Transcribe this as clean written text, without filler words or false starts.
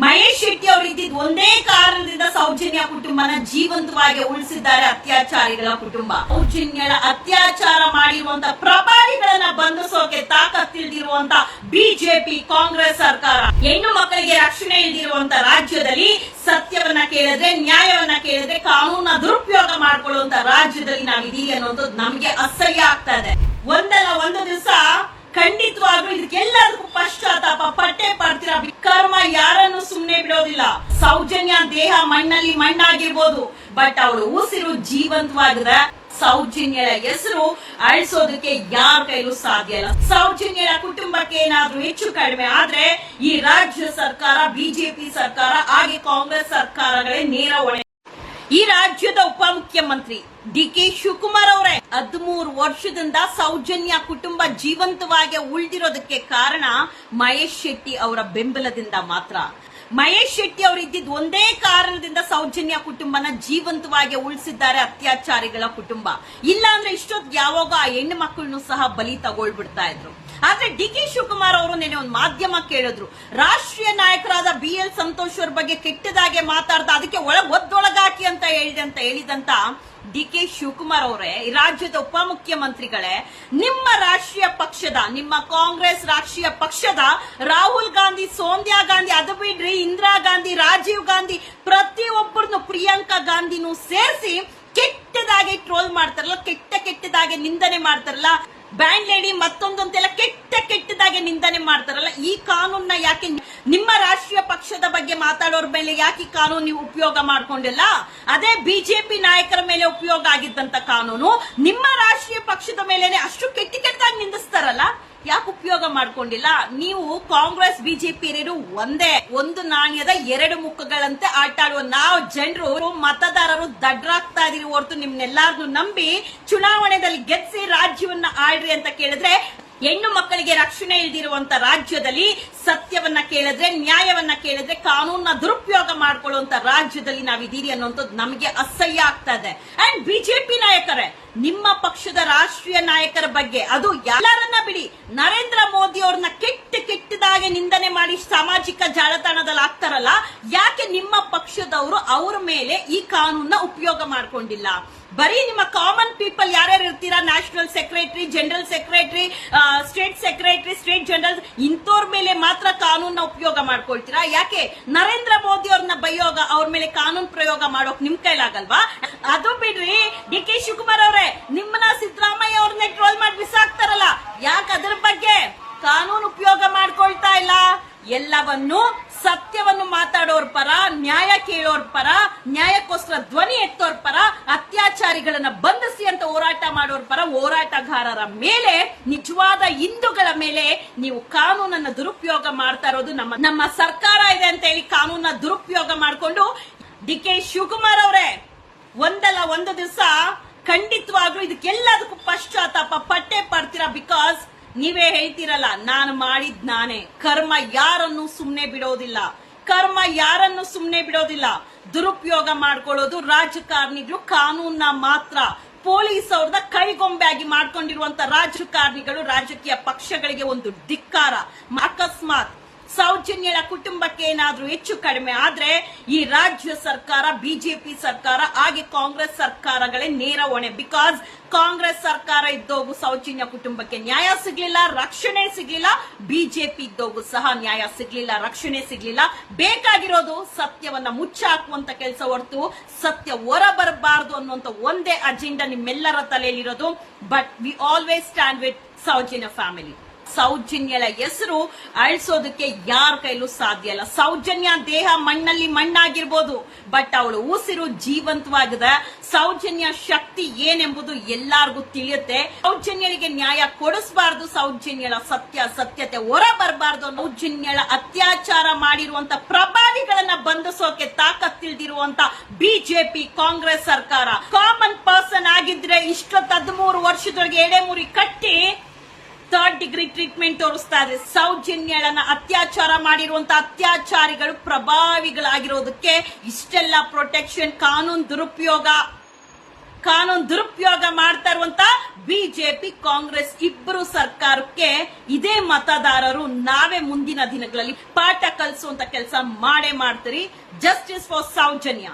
ಮಹೇಶ್ ಶೆಟ್ಟಿ ಅವರು ಇದ್ದಿದ್ದು ಒಂದೇ ಕಾರಣದಿಂದ ಸೌಜನ್ಯ ಕುಟುಂಬನ ಜೀವಂತವಾಗಿ ಉಳಿಸಿದ್ದಾರೆ ಅತ್ಯಾಚಾರಿಗಳ ಕುಟುಂಬ. ಸೌಜನ್ಯಳ ಅತ್ಯಾಚಾರ ಮಾಡಿರುವಂತ ಪ್ರಭಾವಿಗಳನ್ನ ಬಂಧಿಸೋಕೆ ತಾಕತ್ತಿಲ್ದಿರುವಂತ ಬಿಜೆಪಿ ಕಾಂಗ್ರೆಸ್ ಸರ್ಕಾರ, ಹೆಣ್ಣು ಮಕ್ಕಳಿಗೆ ರಕ್ಷಣೆ ಇಲ್ದಿರುವಂತ ರಾಜ್ಯದಲ್ಲಿ ಸತ್ಯವನ್ನ ಕೇಳಿದ್ರೆ, ನ್ಯಾಯವನ್ನ ಕೇಳಿದ್ರೆ ಕಾನೂನ ದುರುಪಯೋಗ ಮಾಡ್ಕೊಳ್ಳುವಂತ ರಾಜ್ಯದಲ್ಲಿ ನಾವಿದೀವಿ ಅನ್ನೋದು ನಮ್ಗೆ ಅಸಹ್ಯ ಆಗ್ತಾ ಇದೆ. ಒಂದಲ್ಲ ಒಂದು ದಿವಸ ಖಂಡಿತವಾಗ್ಲೂ ಇದಕ್ಕೆಲ್ಲದಕ್ಕೂ ಪಶ್ಚಾತ್ತಾಪ ಪಟ್ಟೆ ಪಡ್ತೀರಾ. ಕರ್ಮ ಯಾರನ್ನು ಸುಮ್ನೆ ಬಿಡೋದಿಲ್ಲ. ಸೌಜನ್ಯ ದೇಹ ಮಣ್ಣಲ್ಲಿ ಮಣ್ಣಾಗಿರ್ಬೋದು, ಬಟ್ ಅವಳು ಉಸಿರು ಜೀವಂತವಾಗದ. ಸೌಜನ್ಯಳ ಹೆಸರು ಅಳಿಸೋದಕ್ಕೆ ಯಾರ ಕೈಲೂ ಸಾಧ್ಯ ಇಲ್ಲ. ಸೌಜನ್ಯಳ ಕುಟುಂಬಕ್ಕೆ ಏನಾದ್ರೂ ಹೆಚ್ಚು ಕಡಿಮೆ ಆದ್ರೆ ಈ ರಾಜ್ಯ ಸರ್ಕಾರ, ಬಿಜೆಪಿ ಸರ್ಕಾರ ಹಾಗೆ ಕಾಂಗ್ರೆಸ್ ಸರ್ಕಾರಗಳೇ ನೇರ ಹೊಣೆ. ಈ ರಾಜ್ಯದ ಉಪಮುಖ್ಯಮಂತ್ರಿ ಡಿ.ಕೆ. ಶಿವಕುಮಾರ್ ಅವರೇ 13 ವರ್ಷದಿಂದ ಸೌಜನ್ಯ ಕುಟುಂಬ ಜೀವಂತವಾಗಿ ಉಳಿದಿರೋದಕ್ಕೆ ಕಾರಣ ಮಹೇಶ್ ಶೆಟ್ಟಿ ಅವರ ಬೆಂಬಲದಿಂದ ಮಾತ್ರ. ಮಹೇಶ್ ಶೆಟ್ಟಿ ಅವರು ಇದ್ದಿದ್ದು ಒಂದೇ ಕಾರಣದಿಂದ ಸೌಜನ್ಯ ಕುಟುಂಬನ ಜೀವಂತವಾಗಿ ಉಳಿಸಿದ್ದಾರೆ ಅತ್ಯಾಚಾರಿಗಳ ಕುಟುಂಬ. ಇಲ್ಲ ಅಂದ್ರೆ ಇಷ್ಟೊತ್ತು ಯಾವಾಗ ಆ ಹೆಣ್ಣು ಮಕ್ಕಳನ್ನು ಸಹ ಬಲಿ ತಗೊಳ್ಬಿಡ್ತಾ ಇದ್ರು. ಆದ್ರೆ ಡಿ.ಕೆ. ಶಿವಕುಮಾರ್ ಅವರು ನೆನೆ ಒಂದು ಮಾಧ್ಯಮ ಕೇಳಿದ್ರು, ರಾಷ್ಟ್ರೀಯ ನಾಯಕರಾದ ಬಿ.ಎಲ್. ಸಂತೋಷ್ ಅವರ ಬಗ್ಗೆ ಕೆಟ್ಟದಾಗೆ ಮಾತಾಡ್ದ, ಅದಕ್ಕೆ ಒದ್ದೊಳಗಾಕಿ ಅಂತ ಹೇಳಿದಂತ ಡಿ.ಕೆ. ಶಿವಕುಮಾರ್ ಅವರೇ, ಈ ರಾಜ್ಯದ ಉಪಮುಖ್ಯಮಂತ್ರಿಗಳೇ, ನಿಮ್ಮ ರಾಷ್ಟ್ರೀಯ ಪಕ್ಷದ, ನಿಮ್ಮ ಕಾಂಗ್ರೆಸ್ ರಾಷ್ಟ್ರೀಯ ಪಕ್ಷದ ರಾಹುಲ್ ಗಾಂಧಿ, ಸೋನಿಯಾ ಗಾಂಧಿ, ಅದು ಬಿಡ್ರಿ ಇಂದಿರಾ ಗಾಂಧಿ, ರಾಜೀವ್ ಗಾಂಧಿ, ಪ್ರತಿಯೊಬ್ಬರನ್ನು, ಪ್ರಿಯಾಂಕಾ ಗಾಂಧಿನೂ ಸೇರಿಸಿ ಕೆಟ್ಟದಾಗಿ ಟ್ರೋಲ್ ಮಾಡ್ತಾರಲ್ಲ, ಕೆಟ್ಟದಾಗಿ ನಿಂದನೆ ಮಾಡ್ತಾರಲ್ಲ, ಬ್ಯಾಂಡ್ ಲೇಡಿ ಮತ್ತೊಂದಂತೆಲ್ಲ ಕೆಟ್ಟದಾಗಿ ನಿಂದನೆ ಮಾಡ್ತಾರಲ್ಲ, ಈ ಕಾನೂನ್ನ ಯಾಕೆ ನಿಮ್ಮ ರಾಷ್ಟ್ರೀಯ ಪಕ್ಷದ ಬಗ್ಗೆ ಮಾತಾಡೋರ್ ಮೇಲೆ ಯಾಕೆ ಈ ಕಾನೂನು ನೀವು ಉಪಯೋಗ ಮಾಡ್ಕೊಂಡಿಲ್ಲ? ಅದೇ ಬಿಜೆಪಿ ನಾಯಕರ ಮೇಲೆ ಉಪಯೋಗ ಆಗಿದ್ದಂತ ಕಾನೂನು ನಿಮ್ಮ ರಾಷ್ಟ್ರೀಯ ಪಕ್ಷದ ಮೇಲೆನೆ ಅಷ್ಟು ಕೆಟ್ಟದಾಗಿ ನಿಂದಿಸ್ತಾರಲ್ಲ, ಯಾಕೆ ಉಪಯೋಗ ಮಾಡ್ಕೊಂಡಿಲ್ಲ? ನೀವು ಕಾಂಗ್ರೆಸ್ ಬಿಜೆಪಿ ಒಂದೇ, ಒಂದು ನಾಣ್ಯದ ಎರಡು ಮುಖಗಳಂತೆ ಆಟ ಆಡುವ ನಾವು ಜನರು, ಮತದಾರರು ದಡ್ರಾಗ್ತಾ ಇದೀವಿ ಹೊರತು ನಿಮ್ನೆಲ್ಲಾರನ್ನು ನಂಬಿ ಚುನಾವಣೆಯಲ್ಲಿ ಗೆದ್ಸಿ ರಾಜ್ಯವನ್ನ ಆಳ್ರಿ ಅಂತ ಕೇಳಿದ್ರೆ, ಹೆಣ್ಣು ಮಕ್ಕಳಿಗೆ ರಕ್ಷಣೆ ಇಲ್ದಿರುವಂತ ರಾಜ್ಯದಲ್ಲಿ ಸತ್ಯವನ್ನ ಕೇಳಿದ್ರೆ, ನ್ಯಾಯವನ್ನ ಕೇಳಿದ್ರೆ ಕಾನೂನ ದುರುಪಯೋಗ ಮಾಡ್ಕೊಳ್ಳುವಂತ ರಾಜ್ಯದಲ್ಲಿ ನಾವಿದೀರಿ ಅನ್ನೋಂಥದ್ದು ನಮಗೆ ಅಸಹ್ಯ ಆಗ್ತಾ ಇದೆ. ಅಂಡ್ ಬಿಜೆಪಿ ನಾಯಕರೇ, ನಿಮ್ಮ ಪಕ್ಷದ ರಾಷ್ಟ್ರೀಯ ನಾಯಕರ ಬಗ್ಗೆ, ಅದು ಎಲ್ಲರನ್ನ ಬಿಡಿ, ನರೇಂದ್ರ ಮೋದಿ ಅವ್ರನ್ನ ಕೆಟ್ಟದಾಗಿ ನಿಂದನೆ ಮಾಡಿ ಸಾಮಾಜಿಕ ಜಾಲತಾಣದಲ್ಲಿ ಆಗ್ತಾರಲ್ಲ, ಯಾಕೆ ನಿಮ್ಮ ಪಕ್ಷದವರು ಅವ್ರ ಮೇಲೆ ಈ ಕಾನೂನ ಉಪಯೋಗ ಮಾಡ್ಕೊಂಡಿಲ್ಲ? ಬರೀ ನಿಮ್ಮ ಕಾಮನ್ ಪೀಪಲ್ ಯಾರ್ಯಾರು ಇರ್ತೀರಾ, national secretary, general secretary, state secretary, state general, ಇಂಥವ್ರ ಮೇಲೆ ಮಾತ್ರ ಕಾನೂನ ಉಪಯೋಗ ಮಾಡ್ಕೊಳ್ತೀರಾ? ಯಾಕೆ ನರೇಂದ್ರ ಮೋದಿ ಅವ್ರನ್ನ ಬೈಯೋಗ ಅವ್ರ ಮೇಲೆ ಕಾನೂನು ಪ್ರಯೋಗ ಮಾಡೋಕ್ ನಿಮ್ ಕೈಲಾಗಲ್ವಾ? ಅದು ಬಿಡ್ರಿ, ಡಿ.ಕೆ. ಶಿವಕುಮಾರ್ ಅವರೇ, ನಿಮ್ಮನ್ನ ಸಿದ್ದರಾಮಯ್ಯ ಅವ್ರನ್ನೇ ಟ್ರೋಲ್ ಮಾಡಿ ಬಿಸಾಕ್ತಾರಲ್ಲ, ಯಾಕೆ ಅದ್ರ ಬಗ್ಗೆ ಕಾನೂನು ಉಪಯೋಗ ಮಾಡ್ಕೊಳ್ತಾ ಇಲ್ಲ? ಎಲ್ಲವನ್ನು ಸತ್ಯವನ್ನು ಮಾತಾಡೋರ್ ಪರ, ನ್ಯಾಯ ಕೇಳೋರ್ ಪರ, ನ್ಯಾಯಕ್ಕೋಸ್ಕರ ಧ್ವನಿ ಎತ್ತೋರ್ ಪರ, ಅತ್ಯಾಚಾರಿಗಳನ್ನ ಬಂಧಿಸಿ ಅಂತ ಹೋರಾಟ ಮಾಡೋರ್ ಪರ, ಹೋರಾಟಗಾರರ ಮೇಲೆ, ನಿಜವಾದ ಹಿಂದೂಗಳ ಮೇಲೆ ನೀವು ಕಾನೂನನ್ನ ದುರುಪಯೋಗ ಮಾಡ್ತಾ ಇರೋದು. ನಮ್ಮ ಸರ್ಕಾರ ಇದೆ ಅಂತ ಹೇಳಿ ಕಾನೂನ ದುರುಪಯೋಗ ಮಾಡ್ಕೊಂಡು ಡಿ.ಕೆ. ಶಿವಕುಮಾರ್ ಅವರೇ, ಒಂದಲ್ಲ ಒಂದು ದಿವಸ ಖಂಡಿತವಾಗ್ಲೂ ಇದಕ್ಕೆಲ್ಲದಕ್ಕೂ ಪಶ್ಚಾತ್ತಾಪ ಪಟ್ಟೆ ಪಡ್ತೀರಾ. ಬಿಕಾಸ್ ನೀವೇ ಹೇಳ್ತೀರಲ್ಲ, ನಾನು ಮಾಡಿದ್ ನಾನೇ. ಕರ್ಮ ಯಾರನ್ನು ಸುಮ್ನೆ ಬಿಡೋದಿಲ್ಲ, ಕರ್ಮ ಯಾರನ್ನು ಸುಮ್ನೆ ಬಿಡೋದಿಲ್ಲ. ದುರುಪಯೋಗ ಮಾಡ್ಕೊಳ್ಳೋದು ರಾಜಕಾರಣಿಗಳು ಕಾನೂನ ಮಾತ್ರ. ಪೊಲೀಸ್ ಅವ್ರದ ಕೈಗೊಂಬೆ ಆಗಿ ಮಾಡ್ಕೊಂಡಿರುವಂತ ರಾಜಕಾರಣಿಗಳು, ರಾಜಕೀಯ ಪಕ್ಷಗಳಿಗೆ ಒಂದು ಧಿಕ್ಕಾರ. ಅಕಸ್ಮಾತ್ ಸೌಜನ್ಯಳ ಕುಟುಂಬಕ್ಕೆ ಏನಾದ್ರೂ ಹೆಚ್ಚು ಕಡಿಮೆ ಆದ್ರೆ ಈ ರಾಜ್ಯ ಸರ್ಕಾರ, ಬಿಜೆಪಿ ಸರ್ಕಾರ ಹಾಗೆ ಕಾಂಗ್ರೆಸ್ ಸರ್ಕಾರಗಳೇ ನೇರ ಹೊಣೆ. ಬಿಕಾಸ್ ಕಾಂಗ್ರೆಸ್ ಸರ್ಕಾರ ಇದ್ದೋಗು ಸೌಜನ್ಯ ಕುಟುಂಬಕ್ಕೆ ನ್ಯಾಯ ಸಿಗ್ಲಿಲ್ಲ, ರಕ್ಷಣೆ ಸಿಗ್ಲಿಲ್ಲ. ಬಿಜೆಪಿ ಇದ್ದೋಗು ಸಹ ನ್ಯಾಯ ಸಿಗ್ಲಿಲ್ಲ, ರಕ್ಷಣೆ ಸಿಗ್ಲಿಲ್ಲ. ಬೇಕಾಗಿರೋದು ಸತ್ಯವನ್ನ ಮುಚ್ಚಾಕುವಂತ ಕೆಲಸ ಹೊರತು ಸತ್ಯ ಹೊರ ಬರಬಾರದು ಅನ್ನುವಂತ ಒಂದೇ ಅಜೆಂಡಾ ನಿಮ್ಮೆಲ್ಲರ ತಲೆಯಲ್ಲಿರೋದು. But we always stand with Soujanya family. ಸೌಜನ್ಯಳ ಹೆಸರು ಅಳಿಸೋದಕ್ಕೆ ಯಾರ ಕೈಲೂ ಸಾಧ್ಯ ಇಲ್ಲ. ಸೌಜನ್ಯ ದೇಹ ಮಣ್ಣಲ್ಲಿ ಮಣ್ಣಾಗಿರ್ಬೋದು, ಬಟ್ ಅವಳು ಉಸಿರು ಜೀವಂತವಾಗದ. ಸೌಜನ್ಯ ಶಕ್ತಿ ಏನೆಂಬುದು ಎಲ್ಲಾರ್ಗೂ ತಿಳಿಯುತ್ತೆ. ಸೌಜನ್ಯಳಿಗೆ ನ್ಯಾಯ ಕೊಡಿಸಬಾರದು, ಸೌಜನ್ಯಳ ಸತ್ಯತೆ ಹೊರ ಬರಬಾರದು. ಸೌಜನ್ಯಳ ಅತ್ಯಾಚಾರ ಮಾಡಿರುವಂತ ಪ್ರಭಾವಿಗಳನ್ನ ಬಂಧಿಸೋಕೆ ತಾಕತ್ತಿಲ್ದಿರುವಂತ ಬಿಜೆಪಿ ಕಾಂಗ್ರೆಸ್ ಸರ್ಕಾರ ಕಾಮನ್ ಪರ್ಸನ್ ಆಗಿದ್ರೆ ಇಷ್ಟೊತ್ತು 13 ವರ್ಷದೊಳಗೆ ಎಡೆಮುರಿ ಕಟ್ಟಿ 3rd ಡಿಗ್ರಿ ಟ್ರೀಟ್ಮೆಂಟ್ ತೋರಿಸ್ತಾ ಇದೆ. ಸೌಜನ್ಯಳನ್ನ ಅತ್ಯಾಚಾರ ಮಾಡಿರುವಂತ ಅತ್ಯಾಚಾರಿಗಳು ಪ್ರಭಾವಿಗಳಾಗಿರೋದಕ್ಕೆ ಇಷ್ಟೆಲ್ಲ ಪ್ರೊಟೆಕ್ಷನ್, ಕಾನೂನು ದುರುಪಯೋಗ ಕಾನೂನು ದುರುಪಯೋಗ ಮಾಡ್ತಾ ಇರುವಂತ ಬಿಜೆಪಿ ಕಾಂಗ್ರೆಸ್ ಇಬ್ಬರು ಸರ್ಕಾರಕ್ಕೆ ಇದೇ ಮತದಾರರು ನಾವೇ ಮುಂದಿನ ದಿನಗಳಲ್ಲಿ ಪಾಠ ಕಲಿಸುವಂತ ಕೆಲಸ ಮಾಡೇ ಮಾಡ್ತೀರಿ. Justice for Soujanya.